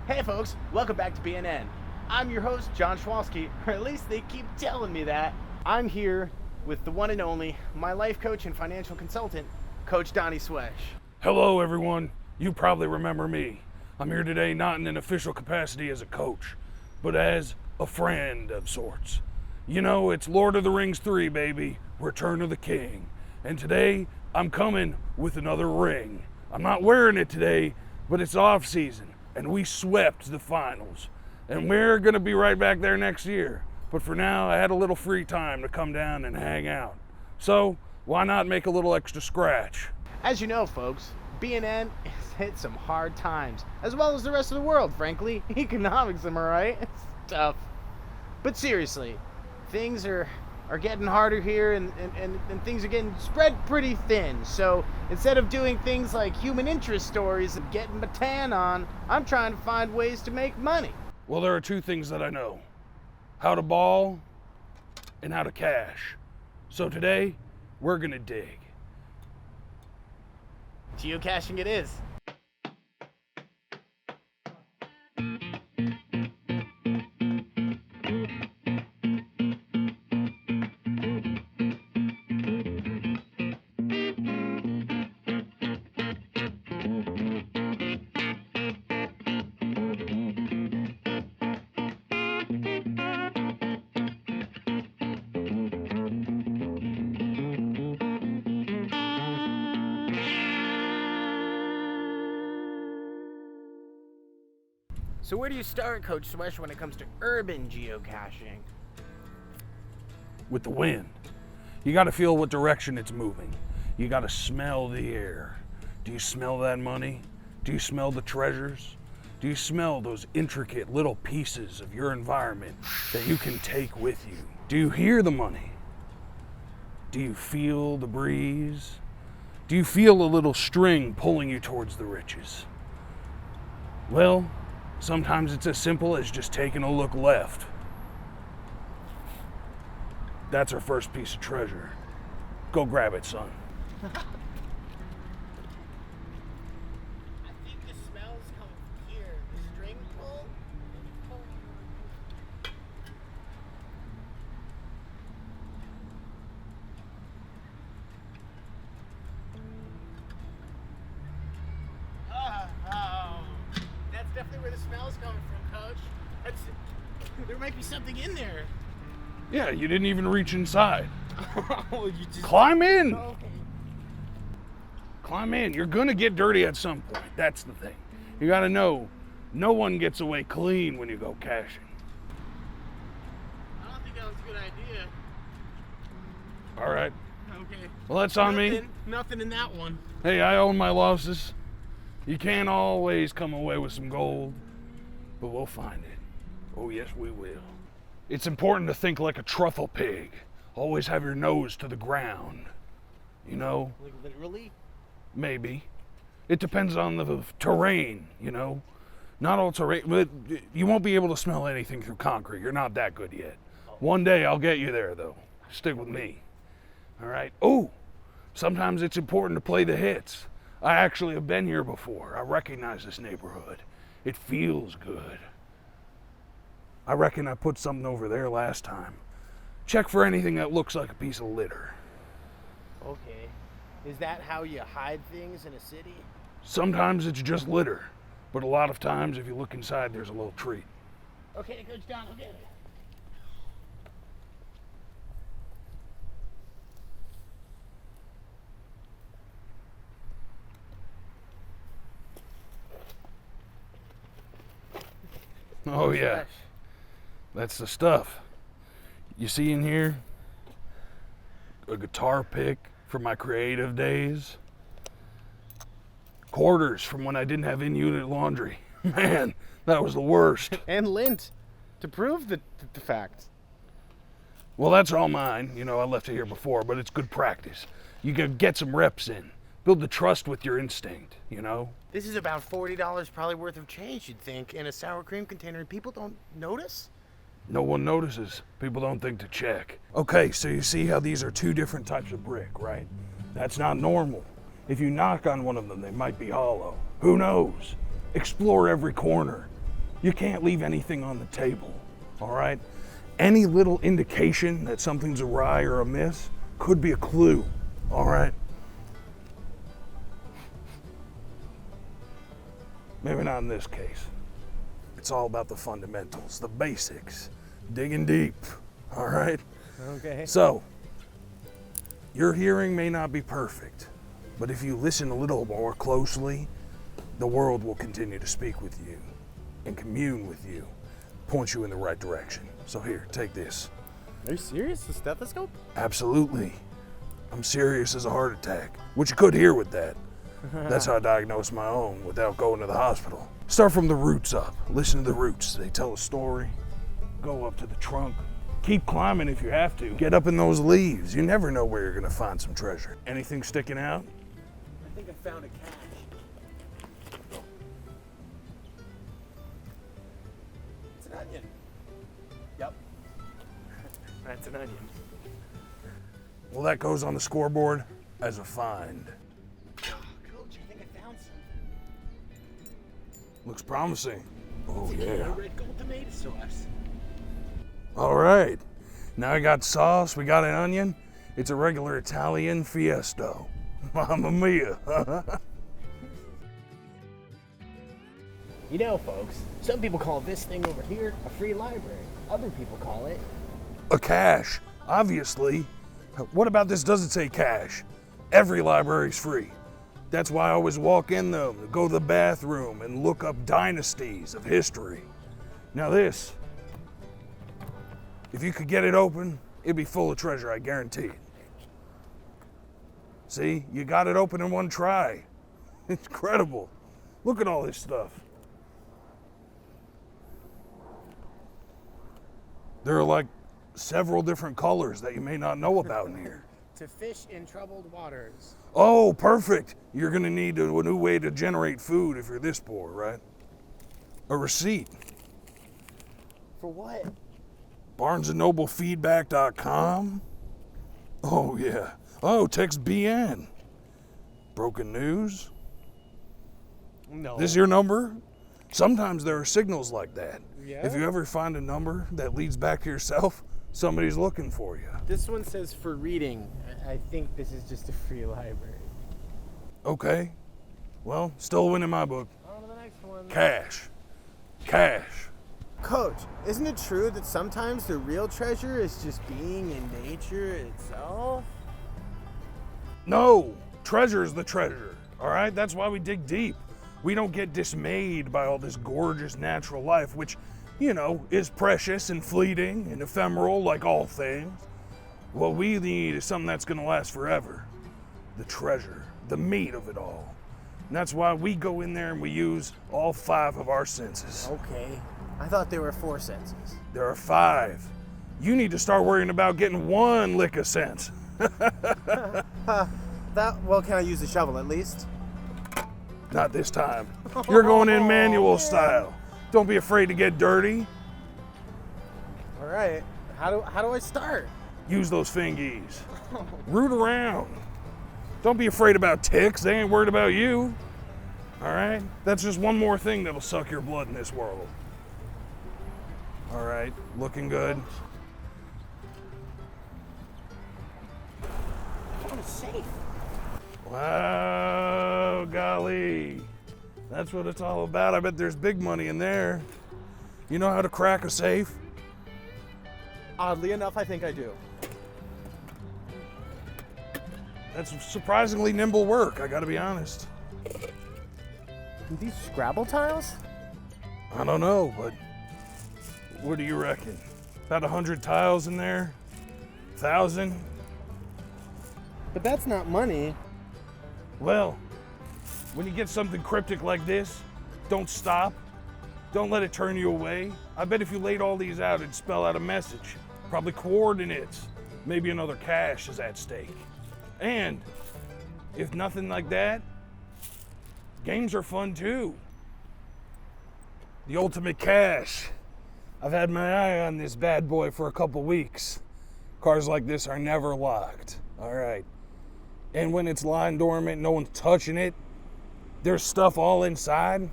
Hey folks, welcome back to BNN. I'm your host, John Schwalski, or at least they keep telling me that. I'm here with the one and only, my life coach and financial consultant, Coach Donnie Swesh. Hello everyone, you probably remember me. I'm here today not in an official capacity as a coach, but as a friend of sorts. You know, it's Lord of the Rings 3, baby, Return of the King. And today, I'm coming with another ring. I'm not wearing it today, but it's off season, and we swept the finals. And we're gonna be right back there next year. But for now, I had a little free time to come down and hang out. So, why not make a little extra scratch? As you know, folks, BNN has hit some hard times, as well as the rest of the world, frankly. Economics, am I right? It's tough. But seriously, things are getting harder here, and things are getting spread pretty thin. So instead of doing things like human interest stories and getting my tan on, I'm trying to find ways to make money. Well, there are two things that I know. How to ball and how to cash. So today, we're gonna dig. Geocaching it is. So where do you start, Coach Swesh, when it comes to urban geocaching? With the wind. You gotta feel what direction it's moving. You gotta smell the air. Do you smell that money? Do you smell the treasures? Do you smell those intricate little pieces of your environment that you can take with you? Do you hear the money? Do you feel the breeze? Do you feel a little string pulling you towards the riches? Well, sometimes it's as simple as just taking a look left. That's our first piece of treasure. Go grab it, son. I think the smells come from here. The string pull. Oh, that's definitely where the smell's coming from, Coach. There might be something in there. Yeah, you didn't even reach inside. Oh, you just Climb in. Okay. Climb in. You're gonna get dirty at some point. That's the thing. You gotta know, no one gets away clean when you go caching. I don't think that was a good idea. All right. Okay. Well, that's on me. Nothing in that one. Hey, I own my losses. You can't always come away with some gold, but we'll find it. Oh, yes, we will. It's important to think like a truffle pig. Always have your nose to the ground. You know? Like literally? Maybe. It depends on the terrain, you know? Not all terrain, but you won't be able to smell anything through concrete. You're not that good yet. One day I'll get you there, though. Stick with me. All right? Oh, sometimes it's important to play the hits. I actually have been here before. I recognize this neighborhood. It feels good. I reckon I put something over there last time. Check for anything that looks like a piece of litter. Okay. Is that how you hide things in a city? Sometimes it's just litter, but a lot of times if you look inside, there's a little treat. Okay, Coach Don, I'll get it. Oh yeah, that's the stuff. You see in here, a guitar pick from my creative days. Quarters from when I didn't have in-unit laundry. Man, that was the worst. And lint to prove the fact. Well, that's all mine. You know, I left it here before, but it's good practice. You can get some reps in. Build the trust with your instinct, you know? This is about $40 probably worth of change, you'd think, in a sour cream container, and people don't notice? No one notices. People don't think to check. Okay, so you see how these are two different types of brick, right? That's not normal. If you knock on one of them, they might be hollow. Who knows? Explore every corner. You can't leave anything on the table, all right? Any little indication that something's awry or amiss could be a clue, all right? Maybe not in this case. It's all about the fundamentals, the basics, digging deep, all right? Okay. So, your hearing may not be perfect, but if you listen a little more closely, the world will continue to speak with you and commune with you, point you in the right direction. So here, take this. Are you serious? A stethoscope? Absolutely. I'm serious as a heart attack, which you could hear with that. That's how I diagnosed my own without going to the hospital. Start from the roots up. Listen to the roots. They tell a story. Go up to the trunk. Keep climbing if you have to. Get up in those leaves. You never know where you're gonna find some treasure. Anything sticking out? I think I found a cache. It's an onion. Yep. That's an onion. Well, that goes on the scoreboard as a find. Coach, I think I found something. Looks promising. Oh, yeah. Red gold tomato sauce. All right. Now I got sauce, we got an onion. It's a regular Italian fiesto. Mamma mia. You know, folks, some people call this thing over here a free library. Other people call it A cache, obviously. What about this doesn't say cache? Every library's free. That's why I always walk in them, go to the bathroom, and look up dynasties of history. Now this, if you could get it open, it'd be full of treasure, I guarantee it. See, you got it open in one try. It's incredible. Look at all this stuff. There are like several different colors that you may not know about in here. to fish in troubled waters. Oh, perfect. You're gonna need a new way to generate food if you're this poor, right? A receipt. For what? BarnesandNobleFeedback.com. Oh, yeah. Oh, text BN. Broken news. No. This your number? Sometimes there are signals like that. Yeah? If you ever find a number that leads back to yourself, somebody's looking for you. This one says for reading. I think this is just a free library. Okay. Well, still a win in my book. On to the next one. Cash. Cash. Coach, isn't it true that sometimes the real treasure is just being in nature itself? No, treasure is the treasure, all right? That's why we dig deep. We don't get dismayed by all this gorgeous natural life, which, you know, is precious and fleeting and ephemeral like all things. What we need is something that's gonna last forever. The treasure, the meat of it all. And that's why we go in there and we use all 5 of our senses. Okay. I thought there were 4 senses. There are 5. You need to start worrying about getting 1 lick of sense. Well, can I use the shovel at least? Not this time. You're going in manual style. Don't be afraid to get dirty. All right. How do I start? Use those fingies. Root around. Don't be afraid about ticks. They ain't worried about you. All right? That's just one more thing that'll suck your blood in this world. All right, looking good. I'm safe. Wow, golly. That's what it's all about. I bet there's big money in there. You know how to crack a safe? Oddly enough, I think I do. That's surprisingly nimble work, I gotta be honest. Are these Scrabble tiles? I don't know, but what do you reckon? About 100 tiles in there? 1,000? But that's not money. Well, when you get something cryptic like this, don't stop. Don't let it turn you away. I bet if you laid all these out, it'd spell out a message. Probably coordinates. Maybe another cache is at stake. And if nothing like that, games are fun too. The ultimate cache. I've had my eye on this bad boy for a couple weeks. Cars like this are never locked, all right? And when it's lying dormant, no one's touching it, there's stuff all inside.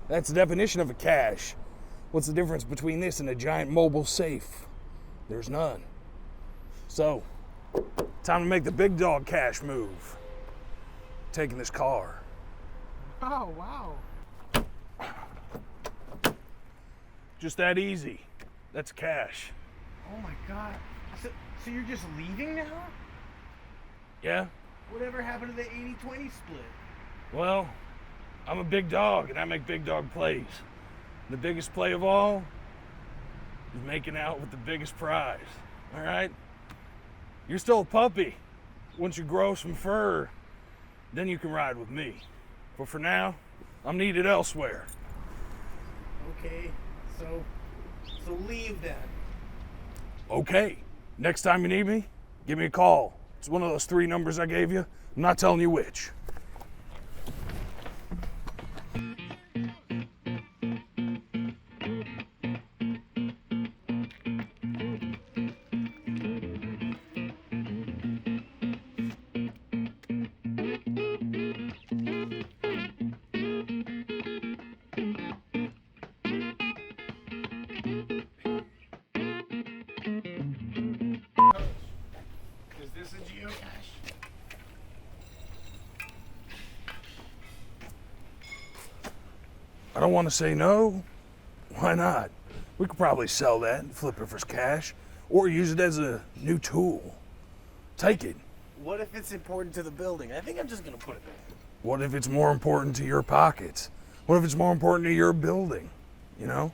That's the definition of a cache. What's the difference between this and a giant mobile safe? There's none. So, time to make the big dog cash move. Taking this car. Oh, wow. Just that easy. That's cash. Oh my God. So you're just leaving now? Yeah? Whatever happened to the 80-20 split? Well, I'm a big dog and I make big dog plays. The biggest play of all is making out with the biggest prize. All right? You're still a puppy. Once you grow some fur, then you can ride with me. But for now, I'm needed elsewhere. Okay, so leave then. Okay. Next time you need me, give me a call. It's one of those 3 numbers I gave you. I'm not telling you which. Is this a geocache? I don't want to say no. Why not? We could probably sell that and flip it for cash, or use it as a new tool. Take it. What if it's important to the building? I think I'm just gonna put it there. What if it's more important to your pockets? What if it's more important to your building? You know?